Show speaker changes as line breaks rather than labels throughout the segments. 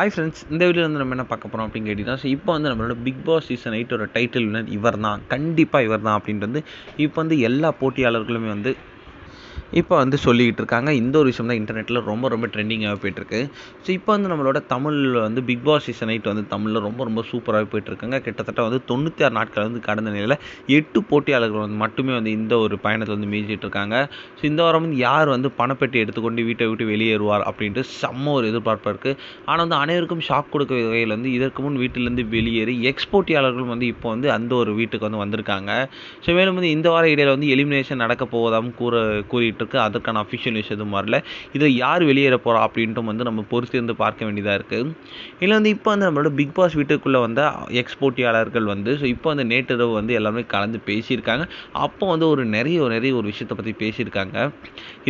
Hi friends, இந்த வீடியோவில் வந்து நம்ம என்ன பார்க்க போகிறோம் அப்படின்னு கேட்டிங்கன்னா, ஸோ இப்போ வந்து நம்மளோட Bigg Boss season 8 title winner இவர் தான், கண்டிப்பாக இவர் தான் அப்படின்ட்டு வந்து இப்போ வந்து எல்லா போட்டியாளர்களுமே வந்து இப்போ வந்து சொல்லிக்கிட்டு இருக்காங்க. இந்த ஒரு விஷயம் தான் இன்டர்நெட்டில் ரொம்ப ரொம்ப ட்ரெண்டிங்காக போயிட்டுருக்கு. ஸோ இப்போ வந்து நம்மளோட தமிழில் வந்து பிக் பாஸ் சீசன் 8 வந்து தமிழில் ரொம்ப ரொம்ப சூப்பராகவே போயிட்டுருக்காங்க. கிட்டத்தட்ட வந்து 96 நாட்கள் வந்து கடந்த நிலையில் 8 போட்டியாளர்கள் வந்து மட்டுமே வந்து இந்த ஒரு பயணத்தில் வந்து மீஞ்சிட்டு இருக்காங்க. ஸோ இந்த வாரம் வந்து யார் வந்து பணப்பெட்டி எடுத்துக்கொண்டு வீட்டை விட்டு வெளியேறுவார் அப்படின்ட்டு செம்ம ஒரு எதிர்பார்ப்பாக இருக்குது. ஆனால் வந்து அனைவருக்கும் ஷாக் கொடுக்க வகையில் வந்து இதற்கு முன் வீட்டிலேருந்து வெளியேறி எக்ஸ் போட்டியாளர்கள் வந்து இப்போ வந்து அந்த ஒரு வீட்டுக்கு வந்து வந்திருக்காங்க. ஸோ மேலும் வந்து இந்த வார இடையில் வந்து எலிமினேஷன் நடக்க போவதாகவும் கூறிட்டு இருக்கு. அதற்கான அஃபிஷியல் நியூஸ் எதுவும் வரல. இதில் யார் வெளியேற போகிறா அப்படின்ட்டும் வந்து நம்ம பொறுத்திருந்து பார்க்க வேண்டியதாக இருக்குது. இதில் வந்து இப்போ வந்து நம்மளோட பிக் பாஸ் வீட்டுக்குள்ளே வந்த எக்ஸ் போட்டியாளர்கள் வந்து ஸோ இப்போ வந்து நேற்றிரவு வந்து எல்லாமே கலந்து பேசியிருக்காங்க. அப்போ வந்து நிறைய ஒரு விஷயத்தை பற்றி பேசியிருக்காங்க.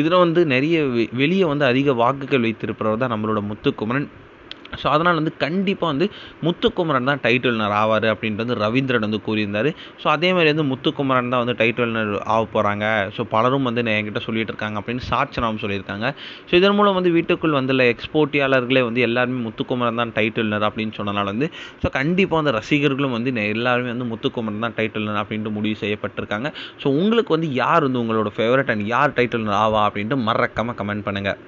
இதில் வந்து நிறைய வெளியே வந்து அதிக வாக்குகள் வைத்திருப்பவர் தான் நம்மளோட முத்துக்குமரன். ஸோ அதனால் வந்து கண்டிப்பாக வந்து முத்துக்குமரன் தான் டைட்டில் வின்னர் ஆவார் அப்படின்ட்டு வந்து ரவீந்திரன் வந்து கூறியிருந்தார். ஸோ அதே மாதிரி வந்து முத்துக்குமரன் தான் வந்து டைட்டில் வின்னர் ஆக போகிறாங்க. ஸோ பலரும் வந்து என்கிட்ட சொல்லிட்டு இருக்காங்க அப்படின்னு சாட்சனாவும் சொல்லியிருக்காங்க. ஸோ இதன் மூலம் வந்து வீட்டுக்குள் வந்துள்ள எக்ஸ்போர்ட்டியாளர்களே வந்து எல்லாருமே முத்துக்குமரன் தான் டைட்டில் வின்னர் அப்படின்னு சொன்னனால வந்து ஸோ கண்டிப்பாக வந்து ரசிகர்களும் வந்து எல்லாருமே வந்து முத்துக்குமரன் தான் டைட்டில் வின்னர் அப்படின்ட்டு முடிவு செய்யப்பட்டிருக்காங்க. ஸோ உங்களுக்கு வந்து யார் வந்து உங்களோட ஃபேவரட் அண்ட் யார் டைட்டில் வின்னர் ஆவா அப்படின்ட்டு மறக்காமல் கமெண்ட் பண்ணுங்கள்.